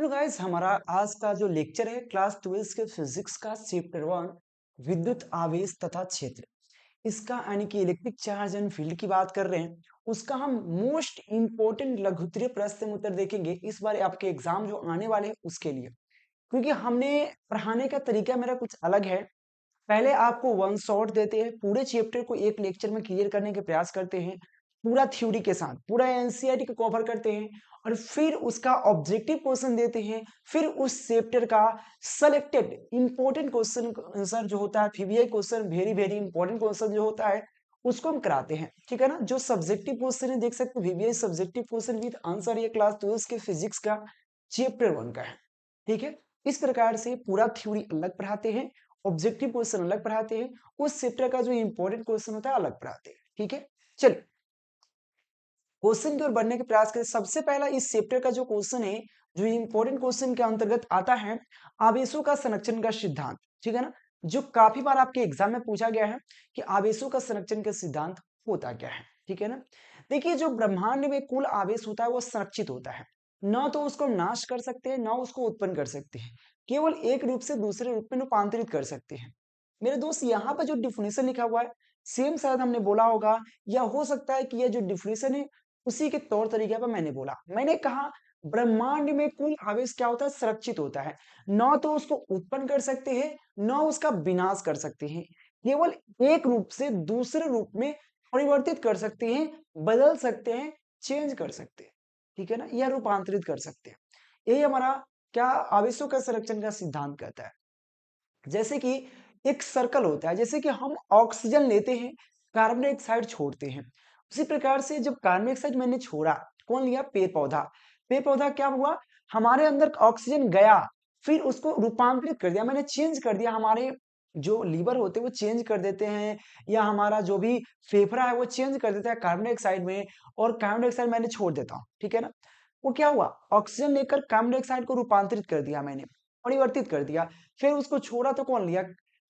Hello guys, हमारा आज का जो लेक्चर है क्लास 12 के फिजिक्स का चैप्टर 1 विद्युत आवेश तथा क्षेत्र। इसका यानी कि इलेक्ट्रिक चार्ज एंड फील्ड की बात कर रहे हैं। उसका हम मोस्ट इंपोर्टेंट लघुत्तरीय प्रश्न उत्तर देखेंगे इस बार आपके एग्जाम जो आने वाले हैं उसके लिए। क्योंकि हमने पढ़ाने का तरीका मेरा कुछ अलग है। पहले आपको वन शॉट देते हैं, पूरे चैप्टर को एक लेक्चर में क्लियर करने के प्रयास करते हैं, पूरा थ्योरी के साथ पूरा एनसीईआरटी को कवर करते हैं और फिर उसका ऑब्जेक्टिव क्वेश्चन देते हैं। फिर उस चैप्टर का सेलेक्टेड इंपॉर्टेंट क्वेश्चन आंसर जो होता है, PVI question, very very important question जो होता है उसको हम कराते हैं। ठीक है ना। जो सब्जेक्टिव क्वेश्चन है देख सकते हैं, VVI subjective question with answer, ये क्लास 12 के फिजिक्स का चैप्टर 1 का है। ठीक है। इस प्रकार से पूरा थ्योरी अलग पढ़ाते हैं, ऑब्जेक्टिव क्वेश्चन अलग पढ़ाते हैं, उस चैप्टर का जो इंपॉर्टेंट क्वेश्चन होता है अलग पढ़ाते हैं। ठीक है। चलिए क्वेश्चन की ओर बढ़ने के प्रयास करें। सबसे पहला इस चैप्टर का जो क्वेश्चन है, जो इंपॉर्टेंट क्वेश्चन के अंतर्गत आता है, आवेशों का संरक्षण का सिद्धांत। ठीक है ना। जो काफी बार आपके एग्जाम में पूछा गया है कि आवेशों का संरक्षण का सिद्धांत होता क्या है। ठीक है ना। देखिए, जो ब्रह्मांड में कुल आवेश होता है वो संरक्षित होता है। ना तो उसको हम नाश कर सकते हैं, ना उसको उत्पन्न कर सकते हैं। केवल एक रूप से दूसरे रूप में रूपांतरित कर सकते हैं। मेरे दोस्त, यहाँ पर जो डिफिनेशन लिखा हुआ है सेम शायद हमने बोला होगा, या हो सकता है कि यह जो डिफिनेशन है उसी के तौर तरीके पर मैंने बोला। मैंने कहा ब्रह्मांड में कुल आवेश क्या होता है, संरक्षित होता है। न तो उसको उत्पन्न कर सकते हैं, न उसका विनाश कर सकते हैं। केवल एक रूप से दूसरे रूप में परिवर्तित कर सकते हैं, बदल सकते हैं, चेंज कर सकते हैं। ठीक है ना, या रूपांतरित कर सकते हैं। यही हमारा क्या आवेशों का संरक्षण का सिद्धांत कहता है। जैसे कि एक सर्कल होता है, जैसे कि हम ऑक्सीजन लेते हैं, कार्बन डाइऑक्साइड छोड़ते हैं। उसी प्रकार से जब कार्बन डाइऑक्साइड मैंने छोड़ा, कौन लिया, पेड़ पौधा। पेड़ पौधा क्या हुआ, हमारे अंदर ऑक्सीजन गया, फिर उसको रूपांतरित कर दिया, मैंने चेंज कर दिया। हमारे जो लीवर होते हैं वो चेंज कर देते हैं, या हमारा जो भी फेफड़ा है वो चेंज कर देता है कार्बन डाइऑक्साइड में, और कार्बन डाइऑक्साइड मैंने छोड़ देता हूँ। ठीक है ना। वो क्या हुआ, ऑक्सीजन लेकर कार्बन डाइऑक्साइड को रूपांतरित कर दिया मैंने, परिवर्तित कर दिया। फिर उसको छोड़ा तो कौन लिया,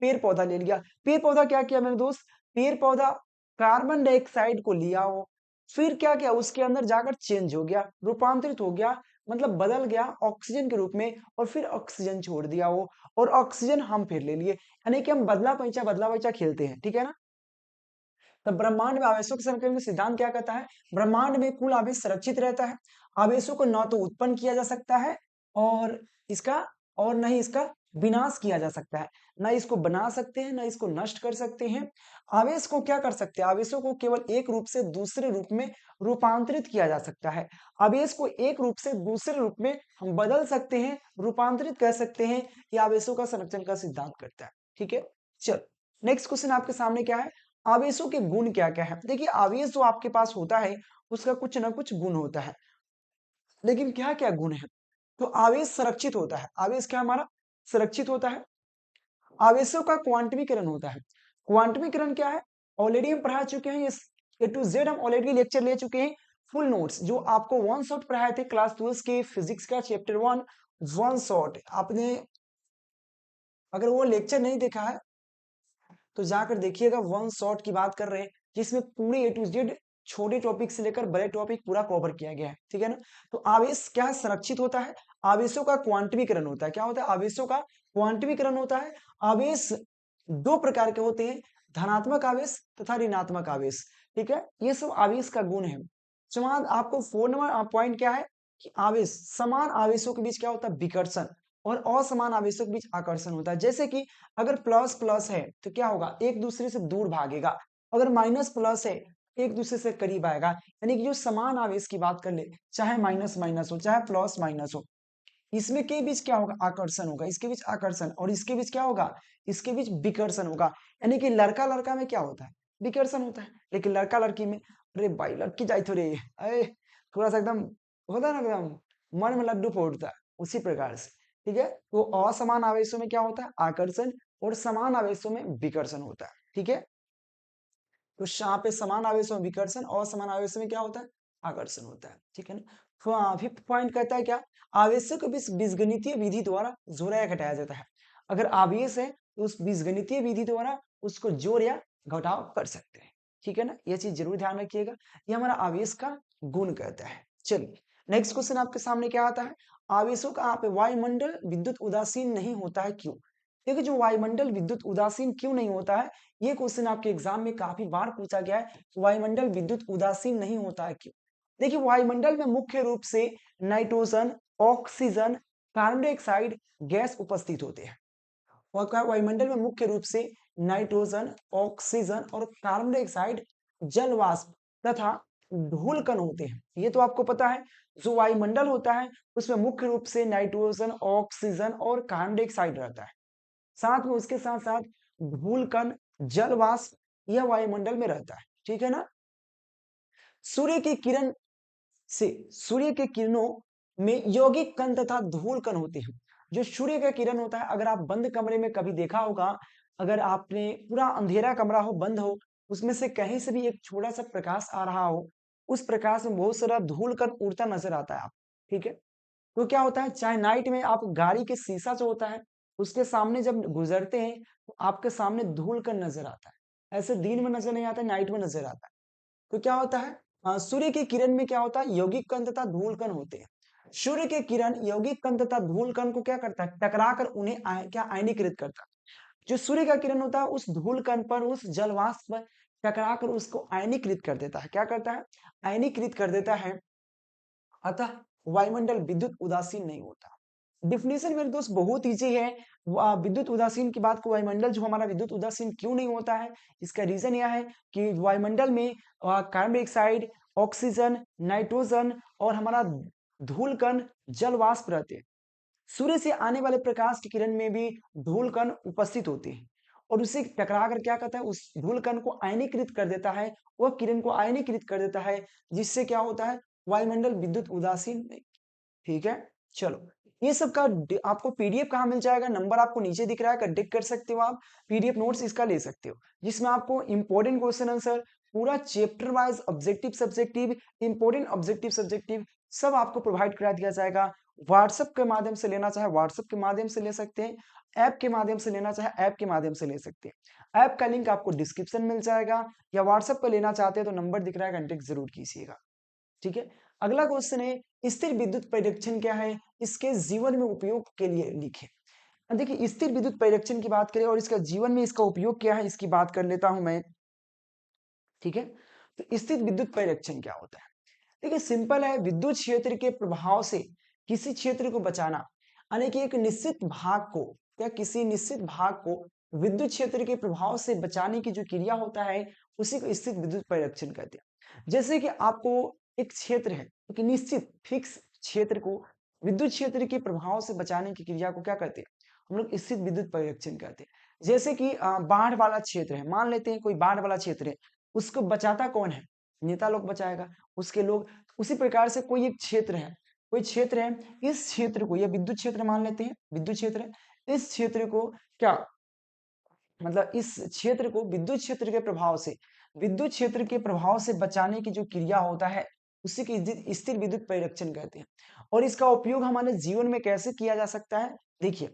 पेड़ पौधा ले लिया। पेड़ पौधा क्या किया मेरे दोस्त, पेड़ पौधा कार्बन डाइऑक्साइड को लिया हो, फिर क्या किया, उसके अंदर जाकर चेंज हो गया, रूपांतरित हो गया, मतलब बदल गया ऑक्सीजन के रूप में, और फिर ऑक्सीजन छोड़ दिया हो, और ऑक्सीजन हम फिर ले लिए। यानी कि हम बदला पैंचा खेलते हैं। ठीक है ना। तो ब्रह्मांड में आवेशों के संरक्षण का सिद्धांत क्या कहता है, ब्रह्मांड में कुल आवेश संरक्षित रहता है। आवेशों को न तो उत्पन्न किया जा सकता है, और इसका और न ही इसका विनाश किया जा सकता है। न इसको बना सकते हैं, न इसको नष्ट कर सकते हैं। आवेश को क्या कर सकते हैं, आवेशों को केवल एक रूप से दूसरे रूप में रूपांतरित किया जा सकता है। आवेश को एक रूप से दूसरे रूप में हम बदल सकते हैं, रूपांतरित कर सकते हैं। ये आवेशों का संरक्षण का सिद्धांत करता है। ठीक है। चलो, नेक्स्ट क्वेश्चन आपके सामने क्या है, आवेशों के गुण क्या क्या है। देखिए, आवेश जो आपके पास होता है उसका कुछ ना कुछ गुण होता है, लेकिन क्या क्या गुण है। तो आवेश संरक्षित होता है, आवेश क्या हमारा सुरक्षित होता है। आवेशों का क्वांटमीकरण होता है। क्वांटमीकरण क्या है, ऑलरेडी हम पढ़ा चुके हैं, ये A to Z हम ऑलरेडी लेक्चर ले चुके हैं। फुल नोट्स जो आपको वन शॉट पढ़ाए थे क्लास 12 के फिजिक्स का चैप्टर 1 वन शॉट, आपने अगर वो लेक्चर नहीं देखा है तो जाकर देखिएगा। वन शॉट की बात कर रहे हैं, जिसमें पूरे A to Z छोटे टॉपिक से लेकर बड़े टॉपिक पूरा कवर किया गया है। ठीक है ना। तो आवेश क्या संरक्षित होता है, आवेशों का क्वांटमीकरण होता है। क्या होता है, आवेशों का क्वांटमीकरण होता है। आवेश दो प्रकार के होते हैं, धनात्मक आवेश तथा ऋणात्मक आवेश। ठीक है, ये सब आवेश का गुण है। समान आपको 4 नंबर पॉइंट क्या है कि आवेश, समान आवेशों के बीच क्या होता है, विकर्षण, और असमान आवेशों के बीच आकर्षण होता है। जैसे कि अगर प्लस प्लस है तो क्या होगा, एक दूसरे से दूर भागेगा। अगर माइनस प्लस है एक दूसरे से करीब आएगा। यानी कि जो समान आवेश की बात कर ले, चाहे माइनस माइनस हो चाहे प्लस माइनस हो, इसमें के बीच क्या होगा, आकर्षण होगा, इसके बीच आकर्षण, और इसके बीच क्या होगा, इसके बीच विकर्षण होगा। यानी कि लड़का लड़का में क्या होता है, विकर्षण होता है। लेकिन लड़का लड़की में, अरे भाई लड़की जाए थोड़े, अरे थोड़ा सा एकदम होता है ना, एकदम मन में लड्डू फोड़ता है, उसी प्रकार से। ठीक है। तो असमान आवेशों में क्या होता है, आकर्षण, और समान आवेशों में विकर्षण होता है। ठीक है। तो यहाँ पे समान आवेशों में विकर्षण, और समान आवेशों में क्या होता है, आकर्षण होता है। ठीक है ना। फिफ्थ पॉइंट कहता है क्या, आवेशों के बीच बीजगणितीय विधि द्वारा जोड़ा या घटाया जाता है। अगर आवेश है तो उस बीजगणितीय विधि द्वारा उसको जोड़ या घटाव कर सकते हैं। ठीक है ना, ये चीज जरूर ध्यान रखिएगा। ये हमारा आवेश का गुण कहता है। चलिए, नेक्स्ट क्वेश्चन आपके सामने क्या आता है, आवेशों का आप वायुमंडल विद्युत उदासीन नहीं होता है क्यों? देखिए जो वायुमंडल विद्युत उदासीन क्यों नहीं होता है, ये क्वेश्चन आपके एग्जाम में काफी बार पूछा गया है। वायुमंडल विद्युत उदासीन नहीं होता है क्यों? देखिए वायुमंडल में मुख्य रूप से nitrogen, oxygen, carbon dioxide gas उपस्थित होते हैं। वायुमंडल में मुख्य रूप से नाइट्रोजन, ऑक्सीजन और कार्बन डाइऑक्साइड जल वाष्प तथा धूल कण होते हैं। ये तो आपको पता है। जो वायुमंडल होता है उसमें मुख्य रूप से नाइट्रोजन, ऑक्सीजन और कार्बन डाइऑक्साइड रहता है। साथ में उसके साथ साथ धूल कण, जल वाष्प यह वायुमंडल में रहता है। ठीक है ना? सूर्य की किरण से सूर्य के किरणों में यौगिक कण तथा धूल कण होते हैं। जो सूर्य का किरण होता है, अगर आप बंद कमरे में कभी देखा होगा, अगर आपने पूरा अंधेरा कमरा हो, बंद हो, उसमें से कहीं से भी एक छोटा सा प्रकाश आ रहा हो, उस प्रकाश में बहुत सारा धूल कण उड़ता नजर आता है आप। ठीक है? तो क्या होता है, चाहे नाइट में आप गाड़ी के शीशा जो होता है उसके सामने जब गुजरते हैं तो आपके सामने धूल कण नजर आता है। ऐसे दिन में नजर नहीं आता, नाइट में नजर आता है। तो क्या होता है, सूर्य की किरण में क्या होता है, यौगिक कण तथा धूल कण होते हैं। सूर्य के किरण यौगिक कण तथा धूल कण को क्या करता है, टकरा कर उन्हें क्या आयनीकृत करता है। जो सूर्य का किरण होता है उस धूल कण पर, उस जलवाष्प पर टकरा कर उसको आयनीकृत कर देता है। क्या करता है, आयनीकृत कर देता है। अतः वायुमंडल विद्युत उदासीन नहीं होता। डिफिनेशन मेरे दोस्त बहुत ईजी है। विद्युत उदासीन की बात को, वायुमंडल जो हमारा विद्युत उदासीन क्यों नहीं होता है, इसका रीजन यह है कि वायुमंडल में कार्बन डाइऑक्साइड, ऑक्सीजन, नाइट्रोजन और हमारा धूल कण, जल वाष्प रहते हैं। सूर्य से आने वाले प्रकाश की किरण में भी धूल कण उपस्थित होते हैं और उसे टकरा कर क्या करता है, उस धूल कण को आयनीकृत कर देता है। वह किरण को आयनीकृत कर देता है, जिससे क्या होता है, वायुमंडल विद्युत उदासीन नहीं। ठीक है? चलो, ये सब का आपको पीडीएफ कहाँ मिल जाएगा, नंबर आपको नीचे दिख रहा है, कंटेक्ट कर सकते हो आप। पीडीएफ नोट्स इसका ले सकते हो, जिसमें आपको इंपॉर्टेंट क्वेश्चन आंसर पूरा chapter wise, objective subjective, important objective subjective सब आपको प्रोवाइड करा दिया जाएगा। व्हाट्सएप के माध्यम से लेना चाहे व्हाट्सएप के माध्यम से ले सकते हैं, ऐप के माध्यम से लेना चाहे ऐप के माध्यम से ले सकते हैं। ऐप का लिंक आपको डिस्क्रिप्शन मिल जाएगा, या व्हाट्सएप पर लेना चाहते हैं तो नंबर दिख रहा है, कंटेक्ट जरूर कीजिएगा। ठीक है? अगला क्वेश्चन है, स्थिर विद्युत परिरक्षण क्या है, इसके जीवन में उपयोग के लिए लिखे। अब देखिए स्थिर विद्युत परिरक्षण की बात करें और इसका जीवन में इसका उपयोग क्या है, इसकी बात कर लेता हूं मैं। ठीक है? तो स्थिर विद्युत परिरक्षण क्या होता है? देखिए सिंपल है, विद्युत क्षेत्र के प्रभाव से किसी क्षेत्र को बचाना, यानी कि एक निश्चित भाग को, या किसी निश्चित भाग को विद्युत क्षेत्र के प्रभाव से बचाने की जो क्रिया होता है, उसी को स्थिर विद्युत परिरक्षण कहते हैं। जैसे कि आपको एक क्षेत्र है, एक निश्चित फिक्स क्षेत्र को विद्युत क्षेत्र के प्रभाव से बचाने की क्रिया को क्या कहते हैं, हम लोग स्थिर विद्युत परिरक्षण कहते हैं। जैसे कि बाढ़ वाला क्षेत्र है, मान लेते हैं कोई बाढ़ वाला क्षेत्र है, उसको बचाता कौन है, नेता लोग बचाएगा, उसके लोग। उसी प्रकार से कोई एक क्षेत्र है, कोई क्षेत्र है, इस क्षेत्र को, यह विद्युत क्षेत्र मान लेते हैं, विद्युत क्षेत्र है, इस क्षेत्र को क्या, मतलब इस क्षेत्र को विद्युत क्षेत्र के प्रभाव से, विद्युत क्षेत्र के प्रभाव से बचाने की जो क्रिया होता है, उसी की स्थिर विद्युत परिरक्षण कहते हैं। और इसका उपयोग हमारे जीवन में कैसे किया जा सकता है, देखिए।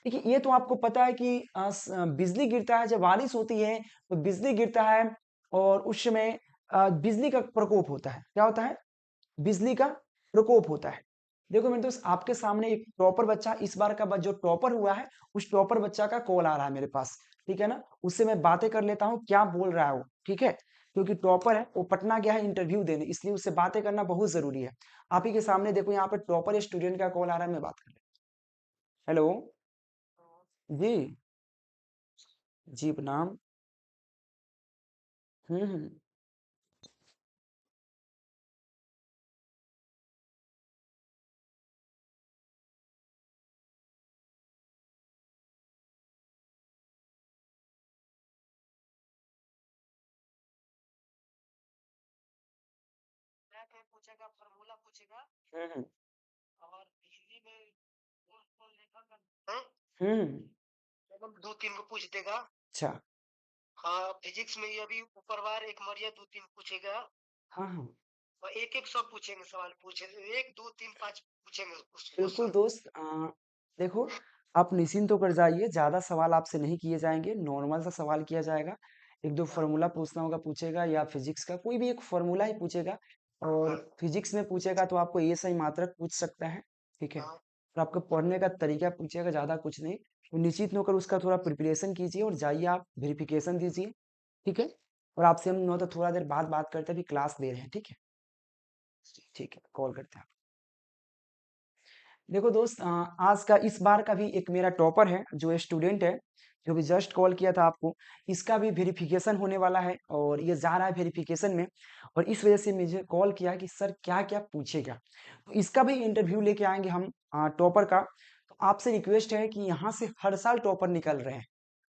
देखिए ये तो आपको पता है कि बिजली गिरता है, जब बारिश होती है तो बिजली गिरता है, और उस समय बिजली का प्रकोप होता है। क्या होता है, बिजली का प्रकोप होता है। देखो मेरे दोस्त, आपके सामने एक टॉपर बच्चा, इस बार का जो टॉपर हुआ है, उस टॉपर बच्चा का कॉल आ रहा है मेरे पास। ठीक है ना? उससे मैं बातें कर लेता हूँ, क्या बोल रहा है वो। ठीक है? क्योंकि टॉपर है, वो पटना गया है इंटरव्यू देने, इसलिए उससे बातें करना बहुत जरूरी है। आप ही के सामने देखो, यहाँ पे टॉपर स्टूडेंट का कॉल आ रहा है, मैं बात कर लेता हूँ। हेलो। जी। जी प्रणाम। हम्म। पूछेगा, फॉर्मूला पूछेगा। हम्म। और हिंदी में कौन कौन लेखक है? मतलब दो तीन को पूछ देगा। अच्छा। हाँ, फिजिक्स में ये अभी ऊपरवार एक मरिया दो तीन पूछेगा। हाँ हाँ। और एक एक सब पूछेंगे, सवाल पूछे, एक दो तीन पाँच पूछेंगे उसको। बिल्कुल दोस्त, देखो, आप निश्चिंत होकर जाइए, ज्यादा सवाल आपसे नहीं किए जाएंगे, नॉर्मल सा सवाल किया जाएगा। एक दो फॉर्मूला पूछना होगा, पूछेगा, या फिजिक्स का कोई भी एक फॉर्मूला ही पूछेगा। और फिजिक्स में पूछेगा तो आपको ये सही मात्रक पूछ सकता है। ठीक है? और आपको पढ़ने का तरीका पूछेगा, ज़्यादा कुछ नहीं। तो निश्चित होकर उसका थोड़ा प्रिपरेशन कीजिए और जाइए आप वेरिफिकेशन दीजिए, ठीक है। और आपसे हम न तो थोड़ा देर बाद बात करते हैं, अभी क्लास दे रहे हैं, ठीक है। ठीक है, कॉल करते हैं। देखो दोस्त, आज का इस बार का भी एक मेरा टॉपर है, जो स्टूडेंट है, जो भी जस्ट कॉल किया था आपको, इसका भी वेरिफिकेशन होने वाला है और ये जा रहा है वेरिफिकेशन में। और इस वजह से मुझे कॉल किया कि सर क्या क्या पूछेगा, तो इसका भी इंटरव्यू लेके आएंगे हम टॉपर का। तो आपसे रिक्वेस्ट है कि यहाँ से हर साल टॉपर निकल रहे हैं,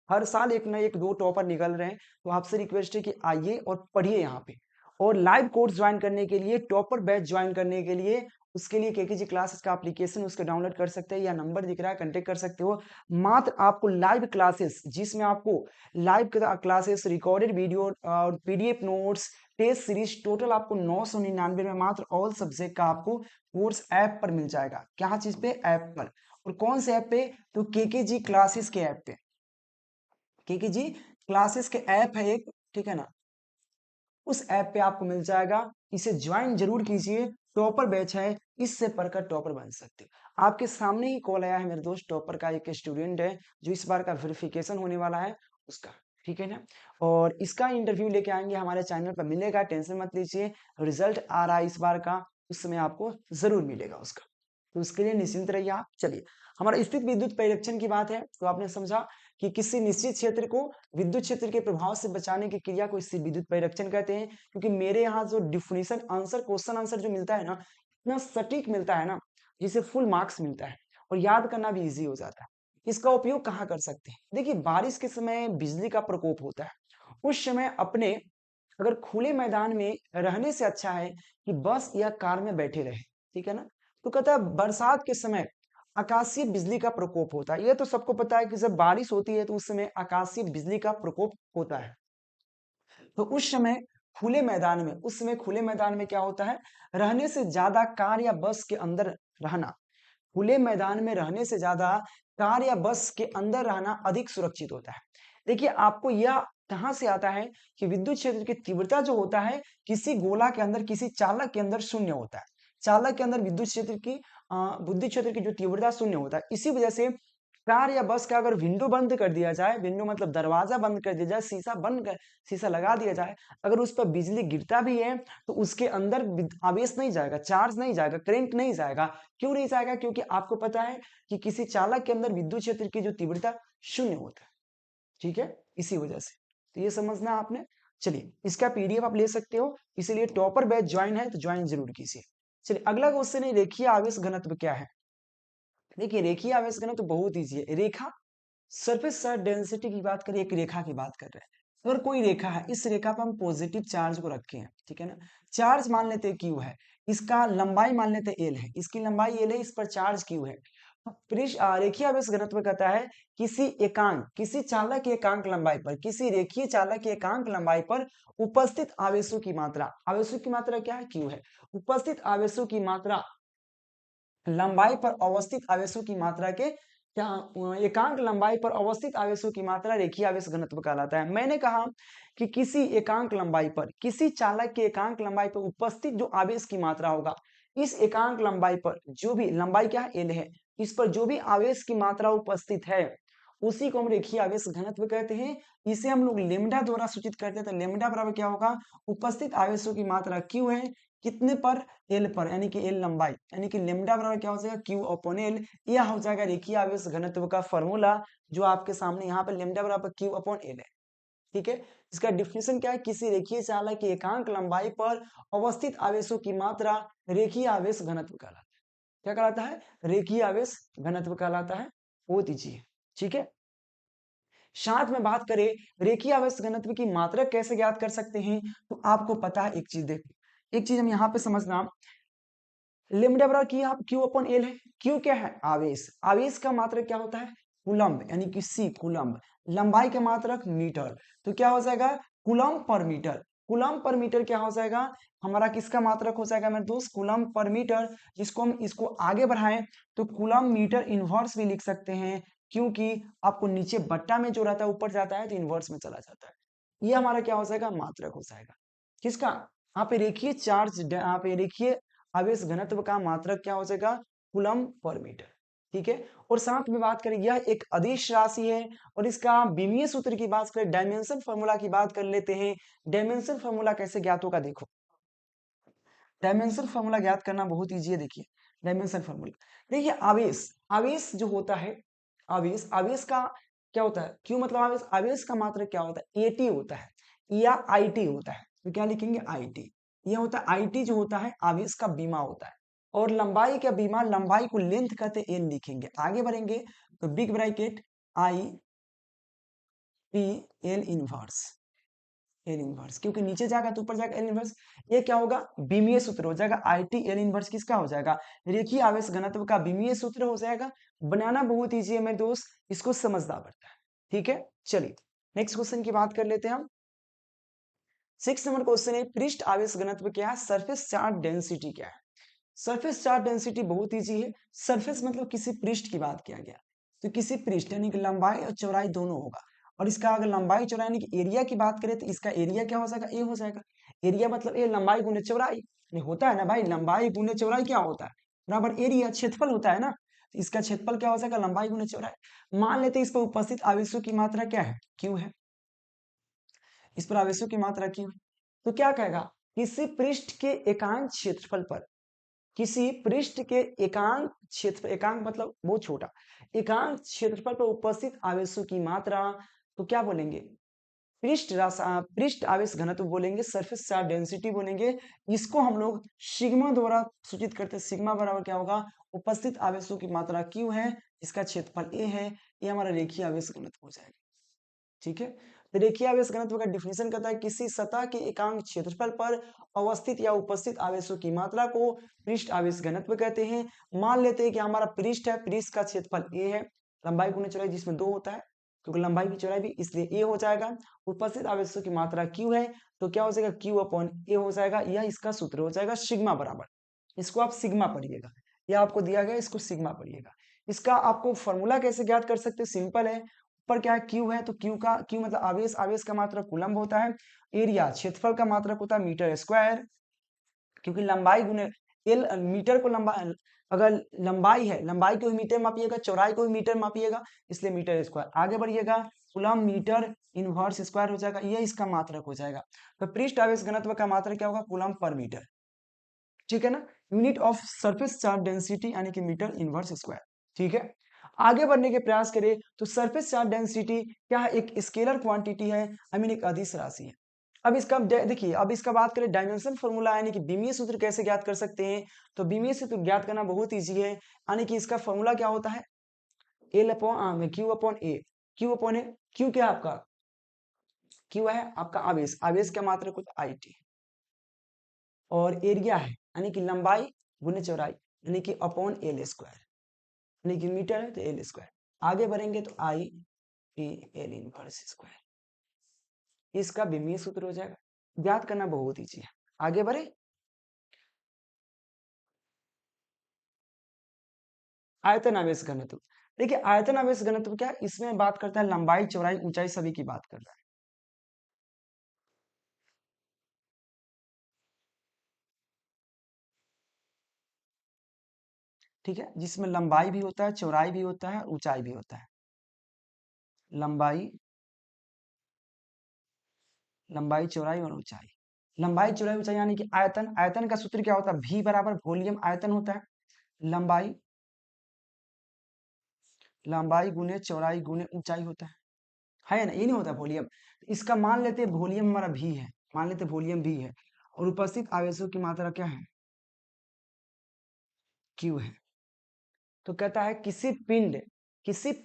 हर साल एक ना एक दो टॉपर निकल रहे हैं। तो आपसे रिक्वेस्ट है कि आइए और पढ़िए यहाँ पे। और लाइव कोर्स ज्वाइन करने के लिए, टॉपर बैच ज्वाइन करने के लिए, उसके लिए केकेजी क्लासेस का एप्लीकेशन उसके डाउनलोड कर सकते हैं, या नंबर दिख रहा है कांटेक्ट कर सकते हो। मात्र आपको लाइव क्लासेस, जिसमें आपको लाइव क्लासेस, रिकॉर्डेड वीडियो और PDF notes, test series, total आपको 999 में मात्र ऑल सब्जेक्ट का आपको कोर्स ऐप पर मिल जाएगा। क्या चीज पे? ऐप पर। और कौन से ऐप पे? तो केकेजी क्लासेस के ऐप पे। केकेजी क्लासेस के ऐप है एक, ठीक है ना, उस ऐप पे आपको मिल जाएगा। इसे ज्वाइन जरूर कीजिए, टॉपर बैच है, इससे पढ़कर टॉपर बन सकते हो। आपके सामने ही कॉल आया है मेरे दोस्त, टॉपर का एक स्टूडेंट है, जो इस बार का वेरिफिकेशन होने वाला है उसका, ठीक है ना। और इसका इंटरव्यू लेके आएंगे, हमारे चैनल पर मिलेगा, टेंशन मत लीजिए। रिजल्ट आ रहा है इस बार का, उस समय आपको जरूर मिलेगा उसका, तो उसके लिए निश्चिंत रहिए आप। चलिए, हमारा स्थित विद्युत परिरक्षण की बात है, तो आपने समझा कि किसी निश्चित क्षेत्र को विद्युत क्षेत्र के प्रभाव से बचाने की क्रिया को स्थित विद्युत परिरक्षण कहते हैं। क्योंकि मेरे यहाँ जो डिफिनेशन आंसर, क्वेश्चन आंसर जो मिलता है ना, इतना सटीक मिलता है ना, जिसे फुल मार्क्स मिलता है और याद करना भी इजी हो जाता है। इसका उपयोग कहाँ कर सकते हैं? देखिए, बारिश के समय बिजली का प्रकोप होता है, उस समय अपने अगर खुले मैदान में रहने से अच्छा है कि बस या कार में बैठे रहे, ठीक है ना। तो कहता है बरसात के समय आकाशीय बिजली का प्रकोप होता है। ये तो सबको पता है कि जब बारिश होती है तो उस समय आकाशीय बिजली का प्रकोप होता है। तो उस समय खुले मैदान में, उस समय खुले मैदान में क्या होता है? रहने से ज्यादा कार या बस के अंदर रहना, खुले मैदान में रहने से ज्यादा कार या बस के अंदर रहना अधिक सुरक्षित होता है। देखिए, आपको यह कहां से आता है कि विद्युत क्षेत्र की तीव्रता जो होता है, किसी गोला के अंदर, किसी चालक के अंदर शून्य होता है। चालक के अंदर विद्युत क्षेत्र की जो तीव्रता शून्य होता है। इसी वजह से कार या बस का अगर विंडो बंद कर दिया जाए, विंडो मतलब दरवाजा बंद कर दिया जाए, शीशा लगा दिया जाए, अगर उस पर बिजली गिरता भी है तो उसके अंदर आवेश नहीं जाएगा, चार्ज नहीं जाएगा, करंट नहीं जाएगा। क्यों नहीं जाएगा? क्योंकि आपको पता है कि किसी चालक के अंदर विद्युत क्षेत्र की जो तीव्रता शून्य होता है, ठीक है, इसी वजह से। तो ये समझना आपने। चलिए, इसका पीडीएफ आप ले सकते हो, इसीलिए टॉपर बैच ज्वाइन है तो ज्वाइन जरूर कीजिए। चलिए, अगला क्वेश्चन है, रेखीय आवेश घनत्व क्या है? देखिए, रेखीय आवेश घनत्व तो बहुत ईजी है। रेखा, सरफेस चार्ज डेंसिटी की बात करें, एक रेखा की बात कर रहे हैं। अगर कोई रेखा है, इस रेखा पर हम पॉजिटिव चार्ज को रखे हैं, ठीक है ना। चार्ज मान लेते हैं क्यू है, इसका लंबाई मान लेते हैं एल है, इसकी लंबाई एल है, इस पर चार्ज क्यू है। रेखीय आवेश घनत्व कहता है किसी चालक की एकांक लंबाई पर, किसी रेखीय चालक की एकांक लंबाई पर उपस्थित आवेशों की मात्रा। आवेशों की मात्रा क्या है? क्यू है। उपस्थित आवेशों की मात्रा, लंबाई पर अवस्थित आवेशों की मात्रा के क्या, एकांक लंबाई पर अवस्थित आवेशों की मात्रा रेखीय आवेश घनत्व कहलाता है। मैंने कहा कि किसी एकांक लंबाई पर, किसी चालक के एकांक लंबाई पर उपस्थित जो आवेश की मात्रा होगा, इस एकांक लंबाई पर जो भी लंबाई क्या है? एल है, इस पर जो भी आवेश की मात्रा उपस्थित है, उसी को हम रेखीय आवेश घनत्व कहते हैं। इसे हम लोग लेमडा द्वारा सूचित करते हैं। तो लेमडा बराबर क्या होगा? उपस्थित आवेशों की मात्रा क्यू है, कितने पर? एल पर, यानी कि एल लंबाई, यानी कि लेमडा बराबर क्या हो जाएगा? Q upon L. यह हो जाएगा रेखीय आवेश घनत्व का फॉर्मूला, जो आपके सामने यहाँ पर लेमडा बराबर क्यू अपॉन एल है, ठीक है। इसका डिफिनेशन क्या है? किसी रेखीय चालक की एकांक लंबाई पर अवस्थित आवेशों की मात्रा रेखीय आवेश घनत्व कहलाता है। क्या कहलाता है? रेखीय आवेश घनत्व कहलाता है। वो दीजिए, ठीक है। साथ में बात करें रेखीय आवेश घनत्व की मात्रा कैसे ज्ञात कर सकते हैं, तो आपको पता है एक चीज, देखो एक चीज हम यहाँ पे समझना, लेमडा बराबर की आप क्यू अपन एल है। क्यू क्या है? आवेश। आवेश का मात्रक क्या होता है? कूलम्ब, यानी कि सी कूलम्ब। लंबाई का मात्रक मीटर, तो क्या हो जाएगा? कूलम्ब पर मीटर। कूलम्ब पर मीटर क्या हो जाएगा? हमारा किसका मात्रक हो जाएगा मेरे दोस्त? कूलम्ब पर मीटर। जिसको हम इसको आगे बढ़ाएं तो कूलम्ब मीटर इनवर्स भी लिख सकते हैं, क्योंकि आपको नीचे बट्टा में जो रहता है ऊपर जाता है तो इनवर्स में चला जाता है। ये हमारा क्या हो जाएगा? मात्रक हो जाएगा। किसका? यहाँ पे रेखीय चार्ज, यहाँ पे रेखीय आवेश घनत्व का मात्रक क्या हो जाएगा? कूलम्ब पर मीटर। ठीक है। और साथ में बात करें यह एक अदिश राशि है और इसका विमीय सूत्र की बात करें, डायमेंशन फॉर्मूला की बात कर लेते हैं। डायमेंशन फॉर्मूला कैसे ज्ञात होगा, देखो डायमेंशन फॉर्मूला ज्ञात करना बहुत ईजी है। देखिए डायमेंशन फॉर्मूला, देखिए आवेश, आवेश जो होता है, आवेश, आवेश का क्या होता है, क्यों मतलब आवेश, आवेश का मात्रक क्या होता है, एटी होता है या आईटी होता है। तो क्या लिखेंगे, आईटी। यह होता है आईटी जो होता है आवेश का बीमा होता है। और लंबाई का बीमा, लंबाई को लेंथ कहते हैं, एल लिखेंगे। आगे बढ़ेंगे तो big bracket I P L inverse, L inverse, क्योंकि नीचे जाएगा तो ऊपर जाएगा एल इनवर्स। ये क्या होगा, विमीय सूत्र हो जाएगा। आई टी एल इनवर्स किसका हो जाएगा, रेखीय आवेश घनत्व का विमीय सूत्र हो जाएगा। बनाना बहुत ईजी है मेरे दोस्त, इसको समझना पड़ता है। ठीक है, चलिए नेक्स्ट क्वेश्चन की बात कर लेते हैं हम। 6 नंबर क्वेश्चन है, पृष्ठ आवेश घनत्व क्या है, सरफेस चार्ज डेंसिटी क्या है। सरफेस चार्ज डेंसिटी बहुत ईजी है। सरफेस मतलब किसी पृष्ठ की बात किया गया, तो किसी पृष्ठ यानी कि लंबाई और चौड़ाई दोनों होगा। और इसका अगर लंबाई चौड़ाई यानी कि एरिया की बात करें तो इसका एरिया क्या हो जाएगा, ए हो जाएगा। एरिया मतलब ए लंबाई गुने चौड़ाई, ये होता है ना भाई, लंबाई गुने चौड़ाई क्या होता है, बराबर एरिया, क्षेत्रफल होता है ना। तो इसका क्षेत्रफल क्या हो जाएगा, लंबाई गुने चौड़ाई। मान लेते हैं इस पर उपस्थित आवेशों की मात्रा क्या है, क्यू है। इस पर आवेशों की मात्रा क्यू है, तो क्या कहेगा, किसी पृष्ठ के एकांक क्षेत्रफल पर, किसी पृष्ठ के एकांक क्षेत्र, एकांक मतलब बहुत छोटा, एकांक क्षेत्रफल पर उपस्थित आवेशों की मात्रा, तो क्या बोलेंगे, पृष्ठ आवेश घनत्व बोलेंगे, सरफेस चार्ज डेंसिटी बोलेंगे। इसको हम लोग सिग्मा द्वारा सूचित करते हैं। सिग्मा बराबर क्या होगा, उपस्थित आवेशों की मात्रा क्यू है, इसका क्षेत्रफल ए है, ये हमारा रेखीय आवेश घनत्व हो जाएगा। ठीक है, तो रेखीय आवेश घनत्व का डिफिनेशन कहता है किसी सतह के एकांक क्षेत्रफल पर अवस्थित या उपस्थित आवेशों की मात्रा को पृष्ठ आवेश घनत्व कहते हैं। मान लेते हैं कि हमारा पृष्ठ है, पृष्ठ का क्षेत्रफल ए है, लंबाई गुने चौड़ाई जिसमें 2 होता है, क्योंकि लंबाई की चौड़ाई भी, इसलिए ए हो जाएगा। उपस्थित आवेशों की मात्रा क्यू है, तो क्या हो जाएगा, क्यू अपॉन ए हो जाएगा। यह इसका सूत्र हो जाएगा सिग्मा बराबर, इसको आप सिग्मा पढ़िएगा, यह आपको दिया गया, इसको सिग्मा पढ़िएगा। इसका आपको फॉर्मूला कैसे ज्ञात कर सकते हैं, सिंपल है। ऊपर क्या है, क्यू है, तो क्यू का, क्यू मतलब आवेश, आवेश का मात्रक कूलम्ब होता है। एरिया क्षेत्रफल का मात्रक होता है मीटर स्क्वायर, क्योंकि लंबाई गुने एल, मीटर को लंबा, अगर लंबाई है, लंबाई को भी मीटर मापिएगा, चौड़ाई को भी मीटर मापिएगा, इसलिए मीटर स्क्वायर। आगे बढ़िएगा, कूलम्ब मीटर इनवर्स स्क्वायर हो जाएगा, ये इसका मात्रक हो जाएगा। तो पृष्ठ आवेश घनत्व का मात्रक क्या होगा, कूलम्ब पर मीटर। ठीक है ना, unit of surface charge density यानी कि मीटर इनवर्स स्क्वायर। ठीक है, आगे बढ़ने के प्रयास करें तो सरफेस चार्ज डेंसिटी क्या है, एक स्केलर क्वांटिटी है, आई मीन एक अदिश राशि है। अब इसका देखिए, अब इसका बात करें डायमेंशन फॉर्मूला यानी कि विमीय सूत्र कैसे ज्ञात कर सकते हैं, तो विमीय सूत्र ज्ञात करना बहुत ईजी है। यानी कि इसका फॉर्मूला क्या होता है, एल अपॉन क्यू अपॉन ए, क्यू अपॉन ए, क्यू क्या है आपका, क्यू है आपका आवेश, आवेश का मात्रक होता है आई टी, और एरिया है यानी कि लंबाई गुने चौड़ाई यानी कि अपॉन एल स्क्वायर, यानी कि मीटर है तो एल स्क्वायर। आगे बढ़ेंगे तो I P L inverse square, इसका विमीय सूत्र हो जाएगा। ज्ञात करना बहुत ईजी है। आगे बढ़े, आयतन आवेश घनत्व। देखिए आयतन आवेश घनत्व क्या है, इसमें बात करता है लंबाई चौड़ाई ऊंचाई सभी की बात कर रहा है। ठीक है, जिसमें लंबाई भी होता है, चौड़ाई भी होता है, ऊंचाई भी होता है। लंबाई, लंबाई चौड़ाई और ऊंचाई, लंबाई चौड़ाई ऊंचाई यानी कि आयतन, आयतन का सूत्र क्या होता है, भी बराबर वॉल्यूम आयतन होता है। लंबाई, लंबाई गुने चौड़ाई गुने ऊंचाई होता है ना, ये नहीं होता वॉल्यूम। इसका मान लेते हैं वॉल्यूम हमारा भी है, मान लेते हैं वॉल्यूम भी है, और उपस्थित आवेशों की मात्रा क्या है, क्यू है। तो कहता है किसी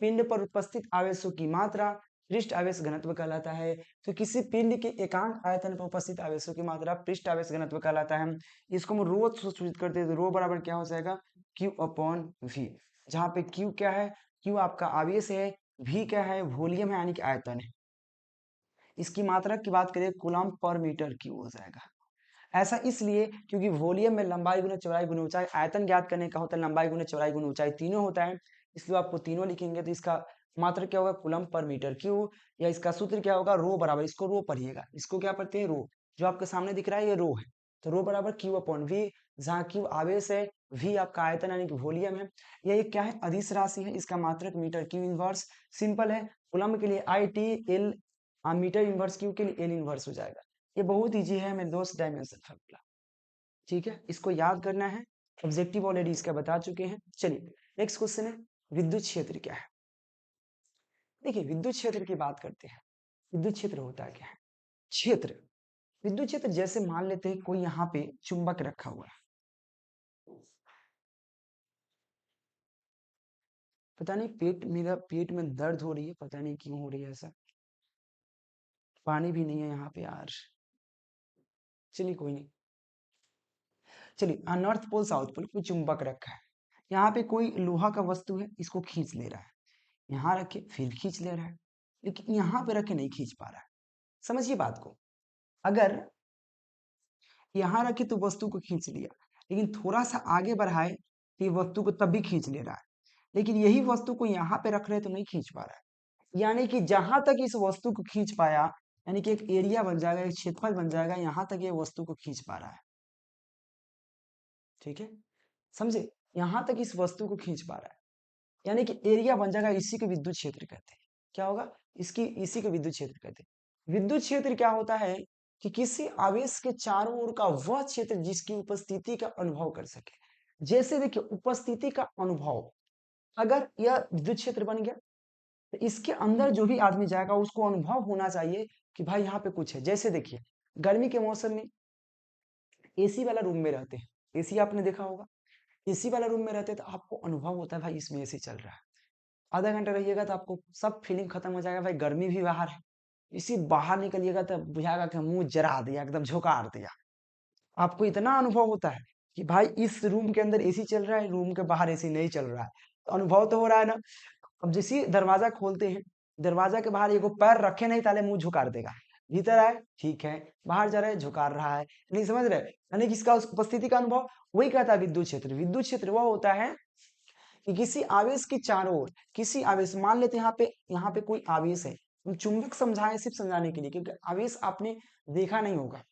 पिंड पर उपस्थित आवेशों की मात्रा पृष्ठ आवेश घनत्व कहलाता है। तो किसी पिंड के एकांक आयतन पर उपस्थित आवेशों की मात्रा पृष्ठ आवेश घनत्व कहलाता है। इसको हम रो सूचित करते हैं, तो रो बराबर क्या हो जाएगा, क्यू अपॉन वी, जहाँ पे क्यू क्या है, क्यू आपका आवेश है, वी क्या है, वॉल्यूम है यानी कि आयतन है। इसकी मात्रा की बात करें, कूलम्ब पर मीटर क्यू हो जाएगा। ऐसा इसलिए क्योंकि वॉल्यूम में लंबाई गुने चौड़ाई गुने ऊंचाई, आयतन ज्ञात करने का होता है लंबाई गुने चौड़ाई गुने ऊंचाई, तीनों होता है, इसलिए आपको तीनों लिखेंगे। तो इसका मात्रा क्या होगा, कूलम्ब पर मीटर क्यू, या इसका सूत्र क्या होगा, रो बराबर, इसको रो पढ़िएगा, इसको क्या पढ़ते हैं, रो, जो आपके सामने दिख रहा है ये रो है, तो रो बराबर क्यू अपॉन वी, जहाँ क्यू आवेश है, V आपका आयतन यानी कि वॉल्यूम है। यह एक क्या है, अदिश राशि है, इसका मात्रक मीटर क्यू इनवर्स। सिंपल है, कूलम्ब के लिए IT L, metre inverse Q के लिए L इनवर्स हो जाएगा। ये बहुत ईजी है मेरे दोस्त, डायमेंशन फॉर्मूला। ठीक है, इसको याद करना है। ऑब्जेक्टिव ऑलरेडी इसका बता चुके हैं। चलिए नेक्स्ट क्वेश्चन है, विद्युत क्षेत्र क्या है। देखिए विद्युत क्षेत्र की बात करते हैं। विद्युत क्षेत्र होता क्या है। क्षेत्र, विद्युत क्षेत्र जैसे मान लेते हैं कोई यहाँ पे चुंबक रखा हुआ है। पता नहीं मेरा पेट में दर्द हो रही है, पता नहीं क्यों हो रही है ऐसा। पानी भी नहीं है यहाँ पे यार। चलिए कोई नहीं। चलिए नॉर्थ पोल साउथ पोल कोई चुंबक रखा है। यहाँ पे कोई लोहा का वस्तु है, इसको खींच ले रहा है। यहाँ रखे फिर खींच ले रहा है, लेकिन यहाँ पे रखे नहीं खींच पा रहा है। समझिए बात को। अगर यहाँ रखे तो वस्तु को खींच लिया, लेकिन थोड़ा सा आगे बढ़ाए तो ये वस्तु को तब भी खींच ले रहा है। लेकिन यही वस्तु को यहाँ पे रख रहे तो नहीं खींच पा रहा है। यानी कि जहां तक इस वस्तु को खींच पाया, यानी कि एक एरिया बन जाएगा, एक क्षेत्रफल बन जाएगा, यहाँ तक ये वस्तु को खींच पा रहा है। ठीक है, समझे, यहाँ तक इस वस्तु को खींच पा रहा है, यानी कि एरिया बन जाएगा। इसी को विद्युत क्षेत्र कहते हैं। क्या होगा, इसी को विद्युत क्षेत्र कहते हैं। विद्युत क्षेत्र क्या होता है कि किसी आवेश के चारों ओर का वह क्षेत्र जिसकी उपस्थिति का अनुभव कर सके। जैसे देखिए उपस्थिति का अनुभव, अगर यह विद्युत क्षेत्र बन गया तो इसके अंदर जो भी आदमी जाएगा उसको अनुभव होना चाहिए कि भाई यहाँ पे कुछ है। जैसे देखिए गर्मी के मौसम में एसी वाला रूम में रहते हैं, एसी आपने देखा होगा, एसी वाला रूम में रहते हैं तो आपको अनुभव होता है भाई इसमें एसी चल रहा है। आधा घंटा रहिएगा तो आपको सब फीलिंग खत्म हो जाएगा, भाई गर्मी भी बाहर है। इसी बाहर निकलिएगा तो बुझाएगा कि मुंह जरा दिया, एकदम झोंकार दिया। आपको इतना अनुभव होता है कि भाई इस रूम के अंदर एसी चल रहा है, रूम के बाहर एसी नहीं चल रहा है, तो अनुभव तो हो रहा है ना। अब जैसे दरवाजा खोलते हैं, दरवाजा के बाहर एगो पैर रखे नहीं ताले मुंह झुकार देगा। भीतर आए ठीक है, बाहर जा रहे हैं झुकार रहा है, नहीं समझ रहे, यानी कि इसका उपस्थिति का अनुभव। वही कहता है विद्युत क्षेत्र। विद्युत क्षेत्र वह होता है कि किसी आवेश के चारों ओर, किसी आवेश, मान लेते हैं यहाँ पे कोई आवेश है, हम चुंबक समझाए सिर्फ समझाने के लिए, क्योंकि आवेश आपने देखा नहीं होगा।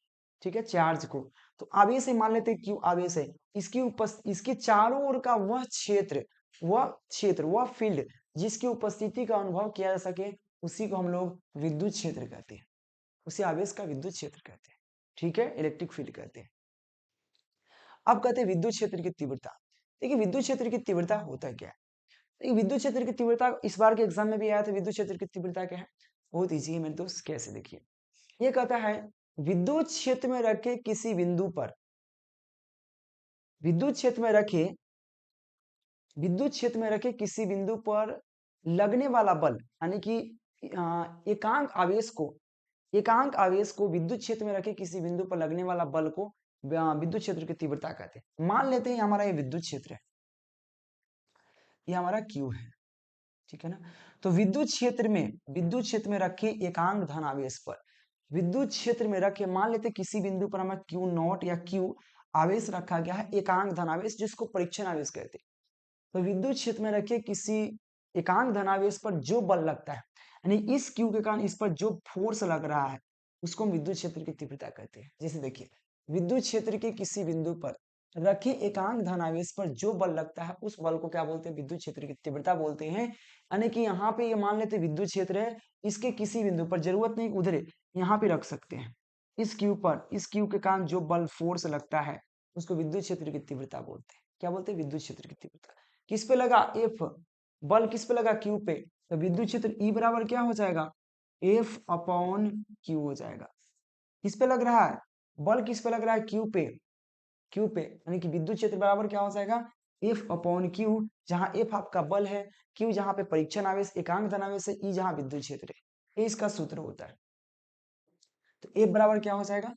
ठीक है, चार्ज को तो आवेश है, मान लेते हैं क्यों आवेश है, इसके चारों ओर का वह फील्ड जिसकी उपस्थिति का अनुभव किया जा सके, उसी को हम लोग विद्युत क्षेत्र कहते हैं। उसी आवेश का विद्युत क्षेत्र कहते हैं। ठीक है, इलेक्ट्रिक फील्ड कहते हैं। अब कहते हैं विद्युत क्षेत्र की तीव्रता। देखिए विद्युत क्षेत्र की तीव्रता होता क्या है। देखिए विद्युत क्षेत्र की तीव्रता इस बार के एग्जाम में भी आया था। विद्युत क्षेत्र की तीव्रता क्या है, बहुत ईजी है मेरे दोस्त। कैसे, देखिए ये कहता है विद्युत क्षेत्र में रखे किसी बिंदु पर, विद्युत क्षेत्र में रखे विद्युत क्षेत्र में रखे किसी बिंदु पर लगने वाला बल, यानी कि एकांक आवेश को, एकांक आवेश को विद्युत क्षेत्र में रखे किसी बिंदु पर लगने वाला बल को विद्युत क्षेत्र की तीव्रता कहते हैं। मान लेते हैं हमारा ये विद्युत क्षेत्र है, ये हमारा Q है। ठीक है ना, तो विद्युत क्षेत्र में रखे एकांक धनावेश पर, विद्युत क्षेत्र में रखे, मान लेते किसी बिंदु पर हमें Q नॉट या Q आवेश रखा गया है, एकांक धनावेश, जिसको परीक्षण आवेश कहते हैं। तो विद्युत क्षेत्र में रखे किसी एकांक धनावेश पर जो बल लगता है, यानी इस Q के कारण इस पर जो फोर्स लग रहा है, उसको हम विद्युत क्षेत्र की तीव्रता कहते हैं। जैसे देखिए विद्युत क्षेत्र के किसी बिंदु पर रखे एकांक धनावेश पर जो बल लगता है, उस बल को क्या बोलते हैं, विद्युत क्षेत्र की तीव्रता बोलते हैं। यानी कि यहाँ पे ये मान लेते विद्युत क्षेत्र है, इसके किसी बिंदु पर, जरूरत नहीं उधरे, यहाँ पे रख सकते हैं, इस Q पर, इस Q के कारण जो बल फोर्स लगता है उसको विद्युत क्षेत्र की तीव्रता बोलते हैं। क्या बोलते हैं, विद्युत क्षेत्र की तीव्रता। किस पे लगा, F, बल किस पे लगा, Q पे, तो विद्युत क्षेत्र E बराबर क्या हो जाएगा, F अपॉन Q हो जाएगा। किस पे लग रहा है, बल किस पे लग रहा है, Q पे, यानी कि विद्युत क्षेत्र बराबर क्या हो जाएगा, F अपॉन Q, जहां F आपका बल है, Q जहां पे परीक्षण आवेश, एकांक धनावेश है, E जहां विद्युत क्षेत्र है, ये इसका सूत्र होता है। तो F बराबर क्या हो जाएगा,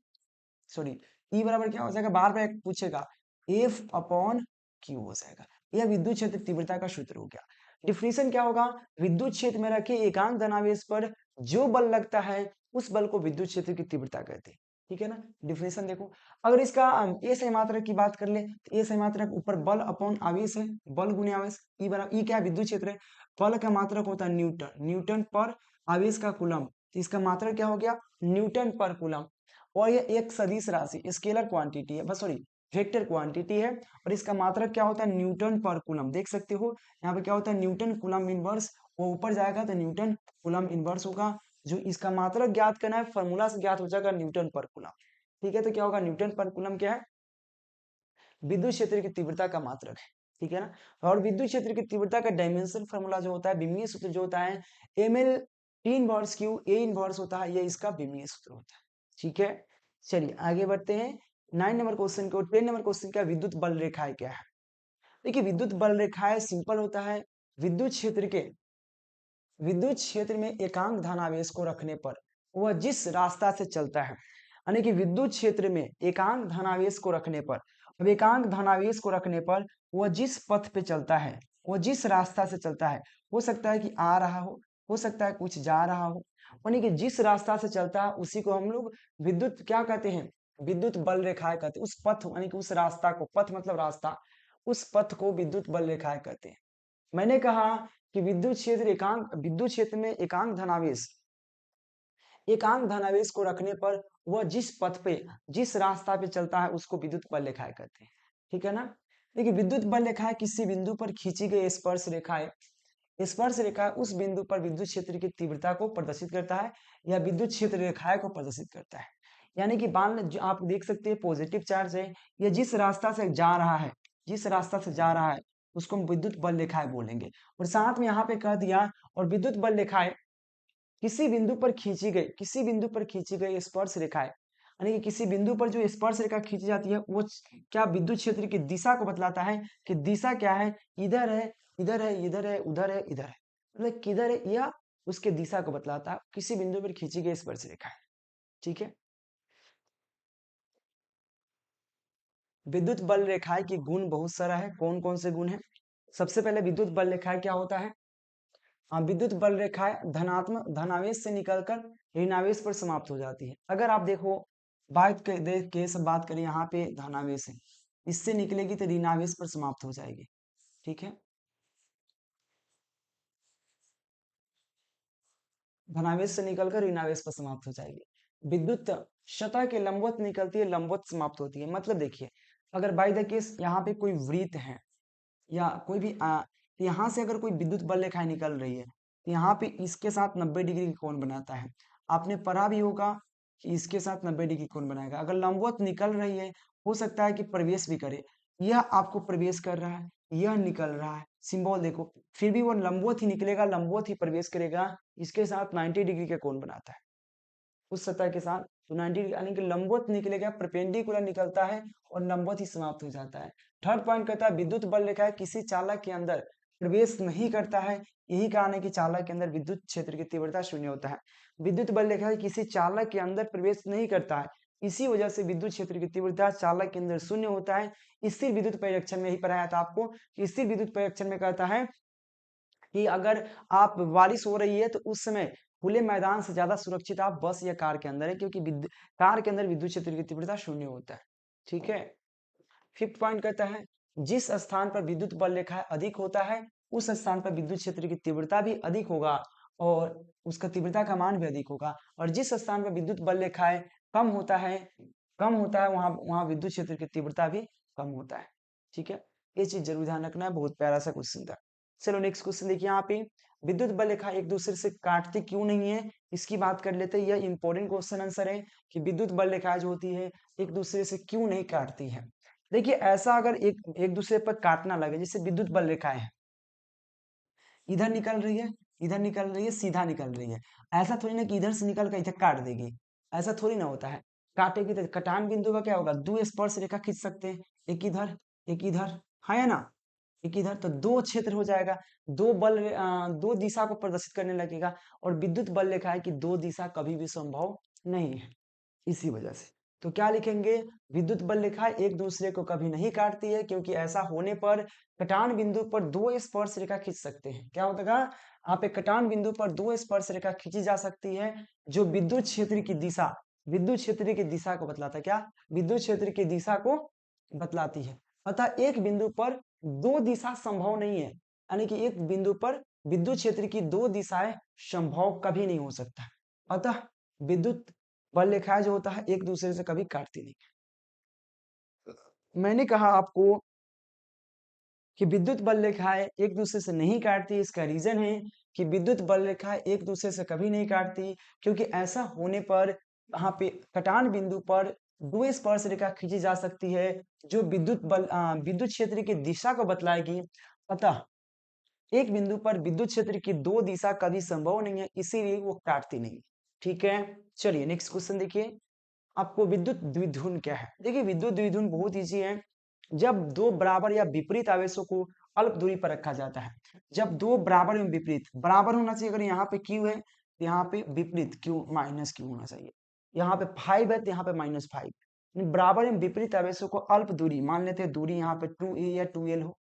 सॉरी E बराबर क्या हो जाएगा, बार बार पूछेगा, F अपॉन Q हो जाएगा। यह विद्युत क्षेत्र तीव्रता का सूत्र हो गया। डिफिनेशन क्या होगा, विद्युत क्षेत्र में रखे एकांक धनावेश पर जो बल लगता है, उस बल को विद्युत क्षेत्र की तीव्रता कहते हैं। ठीक है ना, डिफिनेशन देखो। अगर इसका ए सही मात्रक की बात कर ले तो ए सही मात्रक ऊपर बल अपॉन आवेश है, बल गुणे आवेश, ई बराबर, ई क्या है, विद्युत क्षेत्र है, बल का मात्रक होता है न्यूटन, न्यूटन पर आवेश का कूलम, तो इसका मात्रक क्या हो गया, न्यूटन पर कूलम। और ये एक सदिश राशि, स्केलर क्वांटिटी है, बस सॉरी वेक्टर क्वांटिटी है और इसका मात्रक क्या होता है, न्यूटन पर कूलम। देख सकते हो यहाँ पे क्या होता है, न्यूटन कूलम इनवर्स, वो ऊपर जाएगा तो न्यूटन कूलम इनवर्स होगा। जो इसका मात्रक ज्ञात करना है, फॉर्मूला से ज्ञात हो जाएगा न्यूटन पर कूलम। ठीक है, तो क्या होगा, न्यूटन पर कूलम क्या है, विद्युत क्षेत्र की तीव्रता का मात्रक है। ठीक है ना। और विद्युत क्षेत्र की तीव्रता का डायमेंशन फॉर्मूला जो होता है, बिम्मीय सूत्र जो होता है, ml T inverse Q A inverse होता है, ये इसका बिम्मीय सूत्र होता है। ठीक है, चलिए आगे बढ़ते हैं 9 नंबर क्वेश्चन को। 10 नंबर क्वेश्चन क्या, विद्युत बल रेखाएं क्या है। देखिए विद्युत बल रेखाएं सिंपल होता है, विद्युत क्षेत्र में एकांक धनावेश को रखने पर वह जिस रास्ता से चलता है, यानी कि विद्युत क्षेत्र में एकांक धनावेश को रखने पर, अब एकांक धनावेश को रखने पर वह जिस पथ पे चलता है, वह जिस रास्ता से चलता है, हो सकता है कि आ रहा हो सकता है कुछ जा रहा हो, यानी कि जिस रास्ता से चलता है उसी को हम लोग विद्युत क्या कहते हैं, विद्युत बल रेखाएं कहते हैं। उस पथ यानी कि उस रास्ता को, पथ मतलब रास्ता, उस पथ को विद्युत बल रेखाएं कहते हैं। मैंने कहा कि विद्युत क्षेत्र में एकांक धनावेश को रखने पर वह जिस पथ पे, जिस रास्ता पे चलता है उसको विद्युत बल रेखाएं कहते हैं। ठीक है ना। देखिए विद्युत बल रेखाएं किसी बिंदु पर खींची गई स्पर्श रेखाएं, स्पर्श रेखा उस बिंदु पर विद्युत क्षेत्र की तीव्रता को प्रदर्शित करता है या विद्युत क्षेत्र रेखाएं को प्रदर्शित करता है। यानी कि मान जो आप देख सकते हैं पॉजिटिव चार्ज है, यह जिस रास्ता से जा रहा है, जिस रास्ता से जा रहा है उसको हम विद्युत बल रेखाएं बोलेंगे। और साथ में यहाँ पे कह दिया, और विद्युत बल रेखाएं किसी बिंदु पर खींची गई, किसी बिंदु पर खींची गई स्पर्श रेखाएं, यानी कि किसी बिंदु पर जो स्पर्श रेखा खींची जाती है वो क्या विद्युत क्षेत्र की दिशा को बतलाता है, कि दिशा क्या है, इधर है, इधर है, इधर है, उधर है, इधर है, मतलब किधर है, यह उसके दिशा को बतलाता है, किसी बिंदु पर खींची गई स्पर्श रेखा है। ठीक है। विद्युत बल रेखाएं की गुण बहुत सारा है। कौन कौन से गुण है, सबसे पहले विद्युत बल रेखाएं क्या होता है, हाँ, विद्युत बल रेखाएं धनात्मक धनावेश से निकलकर ऋणावेश पर समाप्त हो जाती है। अगर आप देखो देख के सब बात करें, यहाँ पे धनावेश है, इससे निकलेगी तो ऋणावेश पर समाप्त हो जाएगी। ठीक है, धनावेश से निकलकर ऋणावेश पर समाप्त हो जाएगी। विद्युत सतह के लंबवत निकलती है, लंबवत समाप्त होती है। मतलब देखिए अगर बाई द केस यहाँ पे कोई वृत्त है या कोई भी यहाँ से अगर कोई विद्युत बल रेखाएं निकल रही है तो यहाँ पे इसके साथ 90 डिग्री का कोण बनाता है। आपने पढ़ा भी होगा कि इसके साथ 90 डिग्री कोण बनाएगा। अगर लंबवत निकल रही है, हो सकता है कि प्रवेश भी करे, यह आपको प्रवेश कर रहा है, यह निकल रहा है, सिंबल देखो, फिर भी वो लंबवत ही निकलेगा, लंबवत ही प्रवेश करेगा, इसके साथ 90 डिग्री का कोण बनाता है उस सतह के साथ। तो 90 यानी कि लंबवत निकलेगा, परपेंडिकुलर निकलता है और लंबवत ही समाप्त हो जाता है। थर्ड पॉइंट कहता है विद्युत बल रेखा किसी चालक के अंदर प्रवेश नहीं करता है। यही कारण है कि चालक के अंदर विद्युत क्षेत्र की तीव्रता शून्य होता है। विद्युत बल रेखा किसी चालक के अंदर प्रवेश नहीं करता है, इसी वजह से विद्युत क्षेत्र की तीव्रता चालक के अंदर शून्य होता है। स्थिर विद्युत परिरक्षण में ही पढ़ाया था आपको कि स्थिर विद्युत परिरक्षण में कहता है कि अगर आप बारिश हो रही है तो उस समय खुले मैदान से ज्यादा सुरक्षित आप बस या कार के अंदर है, क्योंकि कार के अंदर विद्युत क्षेत्र की तीव्रता शून्य होता है। ठीक है। फिफ्थ पॉइंट कहता है जिस स्थान पर विद्युत बल रेखा अधिक होता है उस स्थान पर विद्युत क्षेत्र की तीव्रता भी अधिक होगा और उसका तीव्रता का मान भी अधिक होगा। और जिस स्थान पर विद्युत बल रेखाएं कम होता है वहां वहां विद्युत क्षेत्र की तीव्रता भी कम होता है। ठीक है, ये चीज जरूर ध्यान रखना है, बहुत प्यारा सा क्वेश्चन था। चलो नेक्स्ट क्वेश्चन देखिए यहाँ पे, विद्युत बल रेखा एक दूसरे से काटती क्यों नहीं है, इसकी बात कर लेते हैं। यह इंपॉर्टेंट क्वेश्चन आंसर है कि विद्युत बल रेखा जो होती है एक दूसरे से क्यों नहीं काटती है। देखिए ऐसा अगर एक एक दूसरे पर काटना लगे, जैसे विद्युत बल रेखाएं हैं, इधर निकल रही है, इधर निकल रही है, सीधा निकल रही है, ऐसा थोड़ी ना कि इधर से निकल कर इधर काट देगी, ऐसा थोड़ी ना होता है। काटेगी तो कटान बिंदु का क्या होगा, दो स्पर्श रेखा खींच सकते हैं, एक इधर एक इधर, है ना, एक इधर, तो दो क्षेत्र हो जाएगा, दो दिशा को प्रदर्शित करने लगेगा। और विद्युत बल रेखा है कि दो दिशा कभी भी संभव नहीं है, इसी वजह से। तो क्या लिखेंगे, विद्युत बल रेखा एक दूसरे को कभी नहीं काटती है, क्योंकि ऐसा होने पर कटान बिंदु पर दो स्पर्श रेखा खींच सकते हैं। क्या होगा, आप एक कटान बिंदु पर दो स्पर्श रेखा खींची जा सकती है जो विद्युत क्षेत्र की दिशा को बतलाता है। क्या, विद्युत क्षेत्र की दिशा को बतलाती है। अतः एक बिंदु पर दो दिशा संभव नहीं है, यानी कि एक बिंदु पर विद्युत क्षेत्र की दो दिशाएं संभव कभी नहीं हो सकता। अतः विद्युत बल रेखाएं जो होता है एक दूसरे से कभी काटती नहीं। मैंने कहा आपको कि विद्युत बल रेखाएं एक दूसरे से नहीं काटती। इसका रीजन है कि विद्युत बल रेखाएं एक दूसरे से कभी नहीं काटती, क्योंकि ऐसा होने पर वहां पे कटान बिंदु पर दो स्पर्श रेखा खींची जा सकती है जो विद्युत क्षेत्र की दिशा को बतलाएगी। अतः एक बिंदु पर विद्युत क्षेत्र की दो दिशा कभी संभव नहीं है, इसीलिए वो काटती नहीं। ठीक है, चलिए नेक्स्ट क्वेश्चन देखिए। आपको विद्युत द्विध्रुव क्या है? देखिए विद्युत द्विध्रुव बहुत इजी है। जब दो बराबर या विपरीत आवेशों को अल्प दूरी पर रखा जाता है, जब दो बराबर एवं विपरीत, बराबर होना चाहिए, अगर यहाँ पे क्यू है तो यहाँ पे विपरीत क्यू माइनस क्यू होना चाहिए, यहाँ पे 5 है तो यहाँ पे -5। बराबर एवं विपरीत आवेशों को अल्प दूरी मान लेते हैं, दूरी यहाँ पे 2a या 2l हो,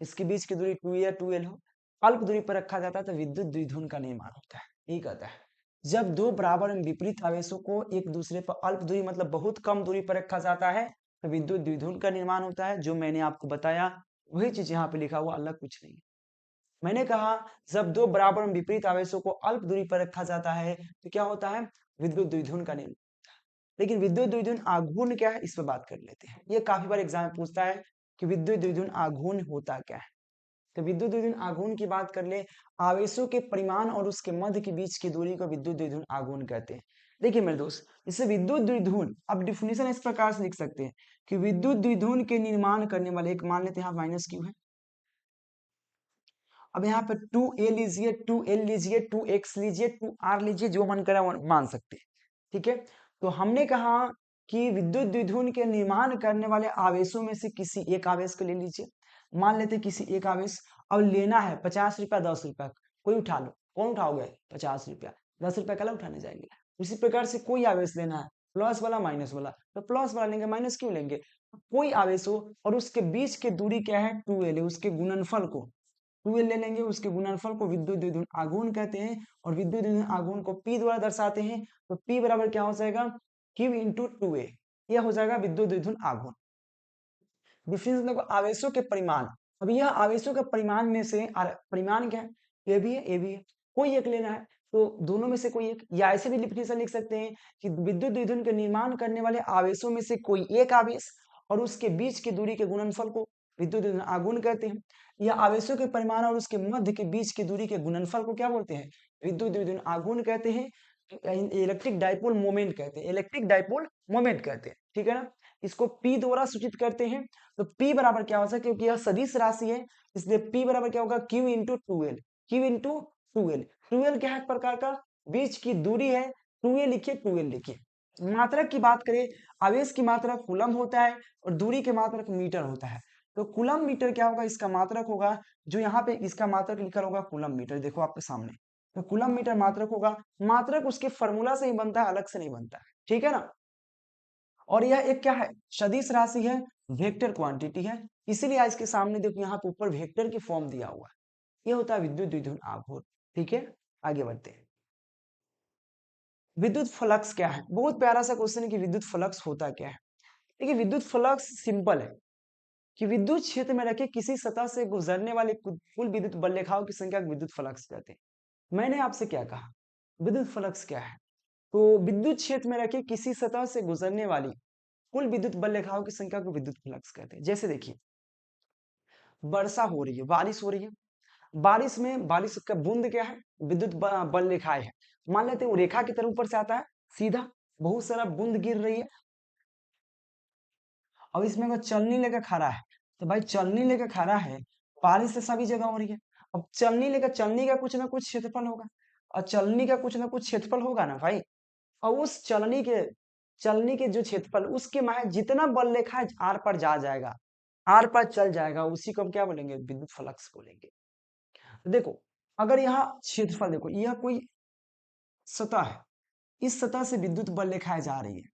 इसके बीच की दूरी 2a या 2l हो, अल्प दूरी पर रखा जाता है तो विद्युत द्विध्रुव का निर्माण होता है। ये कहता है जब दो बराबर एवं विपरीत आवेशों को एक दूसरे पर अल्प दूरी मतलब बहुत कम दूरी पर रखा जाता है तो विद्युत द्विध्रुव का निर्माण होता है। जो मैंने आपको बताया वही चीज यहाँ पे लिखा हुआ, अलग कुछ नहीं। मैंने कहा जब दो बराबर एवं विपरीत आवेशों को अल्प दूरी पर रखा जाता है तो क्या होता है? विद्युत द्विध्रुव का निर्माण। लेकिन विद्युत द्विध्रुव आघूर्ण क्या है, इस पर बात कर लेते हैं। ये काफी बार एग्जाम में पूछता है कि विद्युत द्विध्रुव आघूर्ण होता क्या है। तो विद्युत द्विध्रुव आघूर्ण की बात कर ले, आवेशों के परिमाण और उसके मध्य के बीच की दूरी को विद्युत द्विध्रुव आघूर्ण कहते हैं। देखिए मेरे दोस्त, इसे विद्युत द्विध्रुव अब डिफिनेशन इस प्रकार से लिख सकते हैं कि विद्युत द्विध्रुव के निर्माण करने वाले, एक मान लेते हैं यहाँ माइनस क्यू है, अब यहाँ पे 2a लीजिए, 2l लीजिए, 2x लीजिए, 2r लीजिए, जो मन करे मान सकते हैं। ठीक है, तो हमने कहा कि विद्युत द्विध्रुव के निर्माण करने वाले आवेशों में से किसी एक आवेश को ले लीजिए, मान लेते किसी एक आवेश, अब लेना है 50 रुपया 10 रुपया, कोई उठा लो। कौन उठाओगे? 50 रुपया, 10 रुपया कल उठाने जाएंगे। उसी प्रकार से कोई आवेश लेना है, प्लस वाला माइनस वाला, तो प्लस वाला लेंगे, माइनस क्यों लेंगे? कोई आवेश हो और उसके बीच की दूरी क्या है? 2l है, उसके गुणनफल को 2l ले लेंगे, उसके गुणनफल को विद्युत द्विध्रुव आघूर्ण कहते हैं और विद्युत द्विध्रुव आघूर्ण को P द्वारा दर्शाते हैं। तो P बराबर क्या हो जाएगा? Q इंटू 2a, यह हो जाएगा विद्युत द्विध्रुव आघूर्ण। डिफरेंस देखो, आवेशों के परिमाण। अब यह आवेशों के परिमाण में से परिमाण क्या है? ये भी है, ये भी है, कोई एक लेना है तो दोनों में से कोई एक, या ऐसे भी डिफिनेशन लिख सकते हैं कि विद्युत द्विध्रुव के निर्माण करने वाले आवेशों में से कोई एक आवेश और उसके बीच की दूरी के गुणनफल को विद्युत द्विध्रुव आघूर्ण कहते हैं। या आवेशों के परिमाण और उसके मध्य के बीच की दूरी के गुणनफल को क्या बोलते हैं? विद्युत द्विध्रुव आघूर्ण कहते हैं। इलेक्ट्रिक डाइपोल मोमेंट कहते हैं, इलेक्ट्रिक डाइपोल मोमेंट कहते हैं। ठीक है ना, इसको P द्वारा सूचित करते हैं। तो P बराबर क्या हो सकता है, क्योंकि यह सदिश राशि है इसलिए P बराबर क्या होगा? Q into 2l, Q into 2l। 2l क्या है? एक प्रकार का बीच की दूरी है, 2a लिखिए, 2l लिखिए। मात्रक की बात करें, आवेश की मात्रक कूलम होता है और दूरी के मात्रक मीटर होता है। तो कूलम मीटर क्या होगा? इसका मात्रक होगा, जो यहाँ पे इसका मात्रक लिखा होगा कूलम मीटर, देखो आपके सामने। तो कूलम मीटर मात्रक होगा, मात्रक उसके फॉर्मूला से ही बनता है, अलग से नहीं बनता है। ठीक है ना, और यह एक क्या है? सदिश राशि है, वेक्टर क्वांटिटी है, इसीलिए आज के सामने देखो यहाँ पे ऊपर वेक्टर की फॉर्म दिया हुआ है। ये होता है विद्युत द्विध्रुव आघूर्ण। ठीक है, आगे बढ़ते हैं। विद्युत फ्लक्स क्या है? बहुत प्यारा सा क्वेश्चन है कि विद्युत फ्लक्स होता क्या है। देखिए विद्युत फ्लक्स सिंपल है कि विद्युत क्षेत्र में रखे किसी सतह से गुजरने वाले कुल विद्युत बल रेखाओं की संख्या को विद्युत फ्लक्स कहते हैं। मैंने आपसे क्या कहा? विद्युत फ्लक्स क्या है? तो विद्युत क्षेत्र में रखे किसी सतह से गुजरने वाली कुल विद्युत बल रेखाओं की संख्या को विद्युत फ्लक्स कहते हैं। जैसे देखिए, वर्षा हो रही है, बारिश हो रही है, बारिश में बारिश का बूंद क्या है? विद्युत बल रेखाएं है। मान लेते हैं वो रेखा की तरफ ऊपर से आता है सीधा, बहुत सारा बूंद गिर रही है। अब इसमें अगर चलनी लेकर खड़ा है तो भाई चलनी लेकर खड़ा है, बारिश से सभी जगह हो रही है। अब चलनी लेकर, चलनी का कुछ ना कुछ क्षेत्रफल होगा, और चलनी का कुछ ना कुछ क्षेत्रफल होगा ना भाई। और उस चलनी के जो क्षेत्रफल, उसके माहे जितना बल रेखा है आर पर जा जाएगा, आर पर चल जाएगा, उसी को हम क्या बोलेंगे? विद्युत फ्लक्स बोलेंगे। तो देखो, अगर यहाँ क्षेत्रफल देखो, यह कोई सतह है, इस सतह से विद्युत बल रेखाएं जा रही है,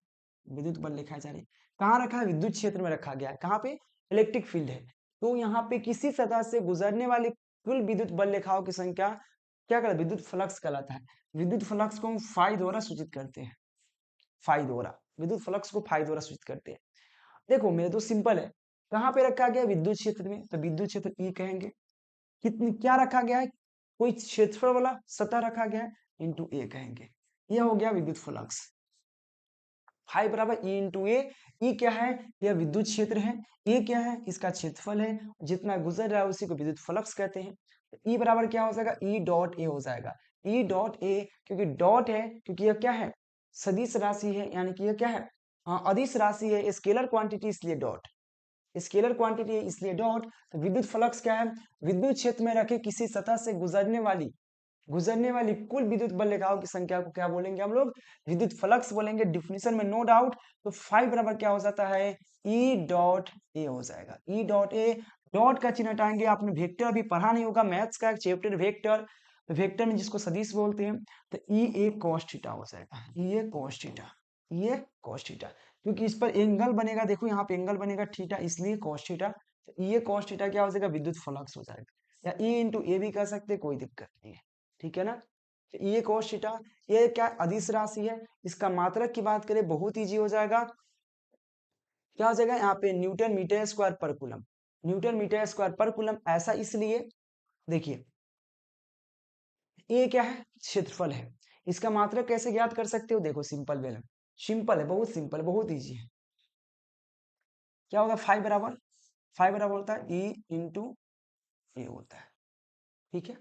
विद्युत बल रेखाएं जा रही है, कहाँ रखा है? विद्युत क्षेत्र में रखा गया है। कहाँ पे? इलेक्ट्रिक फील्ड है। तो यहाँ पे किसी सतह से गुजरने वाली कुल विद्युत बल रेखाओं की संख्या क्या कहलाता है? विद्युत फ्लक्स कहलाता है। विद्युत फ्लक्स को हम फाई द्वारा सूचित करते हैं, फाई द्वारा, विद्युत फ्लक्स को फाई द्वारा सूचित करते हैं। देखो मेरे तो सिंपल है, कहाँ पे रखा गया? विद्युत क्षेत्र में, तो विद्युत क्षेत्र ई कहेंगे। कितनी क्या रखा गया है? कोई क्षेत्रफल वाला सतह रखा गया है, इंटू ए कहेंगे। यह हो गया विद्युत फ्लक्स। फाइव बराबर ई इंटू ए। ई क्या है? यह विद्युत क्षेत्र है। ए क्या है? इसका क्षेत्रफल है। जितना गुजर रहा है उसी को विद्युत फ्लक्स कहते हैं। ई बराबर क्या हो जाएगा? ई डॉट ए हो जाएगा। ई डॉट ए, क्योंकि डॉट है, क्योंकि यह क्या है? सदिश राशि है, यानी कि यह क्या है? अदिश राशि है, स्केलर क्वांटिटी, इसलिए डॉट। स्केलर क्वांटिटी है इसलिए डॉट। तो विद्युत फ्लक्स क्या है? विद्युत क्षेत्र में रखे किसी सतह से गुजरने वाली कुल विद्युत बल रेखाओं की संख्या को क्या बोलेंगे हम लोग? विद्युत फ्लक्स बोलेंगे, डिफिनेशन में नो डाउट। तो 5 बराबर क्या हो जाता है? ई डॉट ए हो जाएगा। ई डॉट ए, डॉट का चिन्ह हटाएंगे। आपने वेक्टर अभी पढ़ा नहीं होगा, मैथ्स का एक चैप्टर वेक्टर, वेक्टर में जिसको सदिश बोलते हैं। तो ई ए कॉस थीटा हो जाएगा। ई ए कॉस थीटा, ई ए कॉस थीटा, क्योंकि इस पर एंगल बनेगा, देखो यहाँ पे एंगल बनेगा थीटा, इसलिए कॉस थीटा। तो ई ए कॉस थीटा क्या हो जाएगा? विद्युत फ्लक्स हो जाएगा, या ई इंटू ए भी कर सकते, कोई दिक्कत नहीं है, ठीक है ना। तो ये cos थीटा, ये क्या अदिश राशि है। इसका मात्रक की बात करें, बहुत इजी हो जाएगा। क्या हो जाएगा यहाँ पे? न्यूटन मीटर स्क्वायर पर कूलम। न्यूटन मीटर स्क्वायर पर कूलम, ऐसा इसलिए, देखिए ये क्या है? क्षेत्रफल है। इसका मात्रक कैसे ज्ञात कर सकते हो? देखो सिंपल वे में, सिंपल है, बहुत सिंपल, बहुत इजी है। क्या होगा? 5 बराबर, 5 बराबर होता है ई इंटू ए होता है, ठीक है।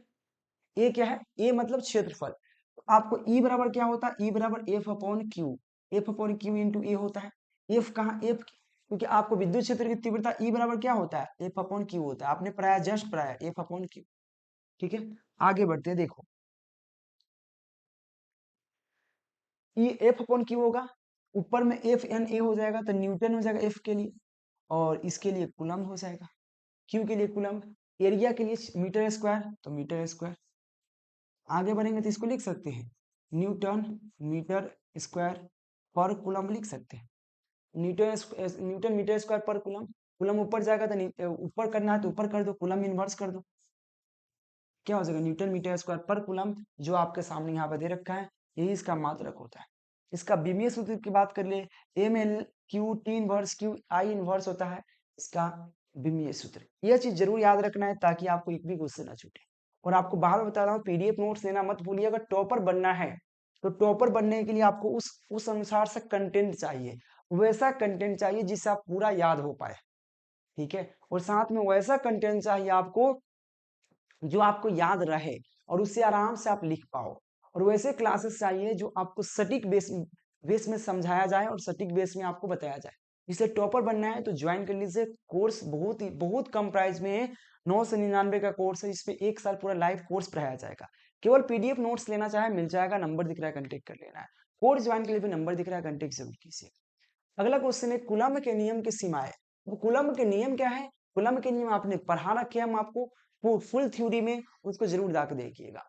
ए क्या है? ए मतलब क्षेत्रफल। तो आपको ई बराबर क्या होता है? ई बराबर f upon q, f upon q into a होता है। एफ कहाँ? एफ, क्योंकि आपको विद्युत क्षेत्र की तीव्रता ई बराबर क्या होता है? एफ अपॉन क्यू होता है। आपने पढ़ाया, जस्ट पढ़ाया, एफ अपॉन क्यू, ठीक है। आगे बढ़ते हैं, देखो ई एफ अपॉन क्यू होगा, ऊपर में एफ एन ए हो जाएगा, तो न्यूटन हो जाएगा एफ के लिए, और इसके लिए कूलम हो जाएगा, क्यू के लिए कूलम, एरिया के लिए मीटर स्क्वायर, तो मीटर स्क्वायर। आगे बढ़ेंगे तो इसको लिख सकते हैं न्यूटन मीटर स्क्वायर पर कूलम लिख सकते हैं। न्यूटन मीटर स्क्वायर पर कूलम। कूलम ऊपर जाएगा तो ऊपर करना है तो ऊपर कर दो, कूलम इनवर्स कर दो, क्या हो जाएगा? न्यूटन मीटर स्क्वायर पर कूलम, जो आपके सामने यहाँ पे दे रखा है, यही इसका मात्रक होता है। इसका विमीय सूत्र की बात कर ले, M L Q T inverse Q I inverse होता है इसका विमीय सूत्र। यह चीज जरूर याद रखना है, ताकि आपको एक भी क्वेश्चन ना छूटे। और आपको बार बता रहा हूँ, पीडीएफ नोट्स लेना मत भूलिए। अगर टॉपर बनना है, तो टॉपर बनने के लिए आपको उस अनुसार से कंटेंट चाहिए, वैसा कंटेंट चाहिए जिससे आप पूरा याद हो पाए, ठीक है। और साथ में वैसा कंटेंट चाहिए आपको जो आपको याद रहे, और उससे आराम से आप लिख पाओ। और वैसे क्लासेस चाहिए जो आपको सटीक बेस में समझाया जाए और सटीक बेस में आपको बताया जाए। इसलिए टॉपर बनना है तो ज्वाइन कर लीजिए। कोर्स बहुत कम प्राइस में है, 999 का कोर्स है। इसमें 1 साल पूरा लाइव कोर्स पढ़ाया जाएगा। केवल पीडीएफ नोट्स लेना चाहे मिल जाएगा, नंबर दिख रहा है, कंटेक्ट कर लेना है। कोर्स ज्वाइन के लिए भी नंबर दिख रहा है, कंटेक्ट जरूर कीजिए। अगला क्वेश्चन है कूलम्ब के नियम की सीमाएं। वो कूलम्ब के नियम क्या है? कूलम्ब के नियम आपने पढ़ा रखे, हम आपको फुल थ्योरी में, उसको जरूर जाकर देखिएगा।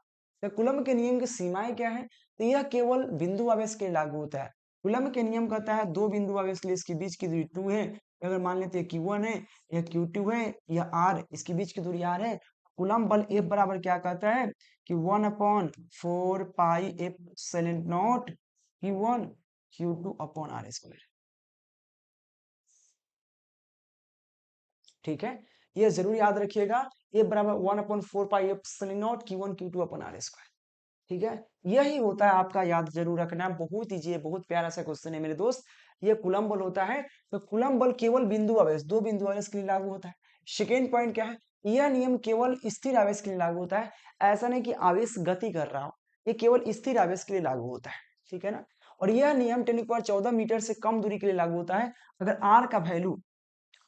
तो कूलम्ब के नियम की सीमाएं क्या है? तो यह केवल बिंदु आवेश के लिए लागू होता है। कूलम्ब के नियम कहता है दो बिंदु आवेश के लिए इसके बीच की दूरी 2 है। अगर मान लेते हैं Q1 है, यह Q2 है, यह R, इसके बीच की दूरी R है। कूलम्ब बल F बराबर क्या कहता है कि 1/4 पाई F Q1 Q2 upon R square, ठीक है। ये जरूर याद रखिएगा, ए बराबर 1/4 pi epsilon not Q1 Q2 upon R square, ठीक है। यही होता है आपका, याद जरूर रखना है। बहुत ईजी है, बहुत प्यारा सा क्वेश्चन है मेरे दोस्त। ये कूलम्ब बल होता है। तो कूलम्ब बल केवल बिंदु आवेश, दो बिंदु आवेश के लिए लागू होता है। सेकेंड पॉइंट क्या है? यह नियम केवल स्थिर आवेश के लिए लागू होता है। ऐसा नहीं कि आवेश गति कर रहा हो, ये केवल स्थिर आवेश के लिए लागू होता है, ठीक है ना। और यह नियम 10⁻14 मीटर से कम दूरी के लिए लागू होता है। अगर आर का वैल्यू,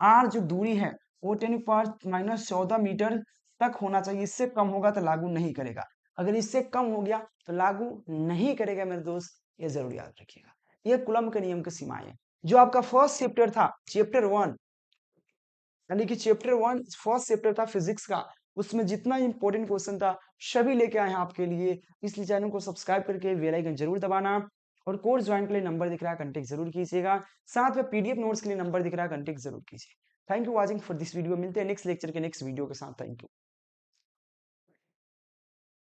आर जो दूरी है वो 10⁻14 मीटर तक होना चाहिए। इससे कम होगा तो लागू नहीं करेगा। अगर इससे कम हो गया तो लागू नहीं करेगा मेरे दोस्त, ये जरूर याद रखिएगा। ये कूलम्ब के नियम की सीमाएं हैं। जो आपका फर्स्ट चैप्टर था, चैप्टर 1, यानी कि चैप्टर 1 फर्स्ट चैप्टर था फिजिक्स का, उसमें जितना इंपॉर्टेंट क्वेश्चन था सभी लेके आए हैं आपके लिए। इसलिए चैनल को सब्सक्राइब करके बेल आइकन जरूर दबाना। और कोर्स ज्वाइन के लिए नंबर दिख रहा है, कंटेक्ट जरूर कीजिएगा। साथ में पीडीएफ नोट्स के लिए नंबर दिख रहा है, कंटेक्ट जरूर कीजिए। Thank you watching for this video. मिलते हैं नेक्स्ट लेक्चर के नेक्स्ट वीडियो के साथ। Thank you.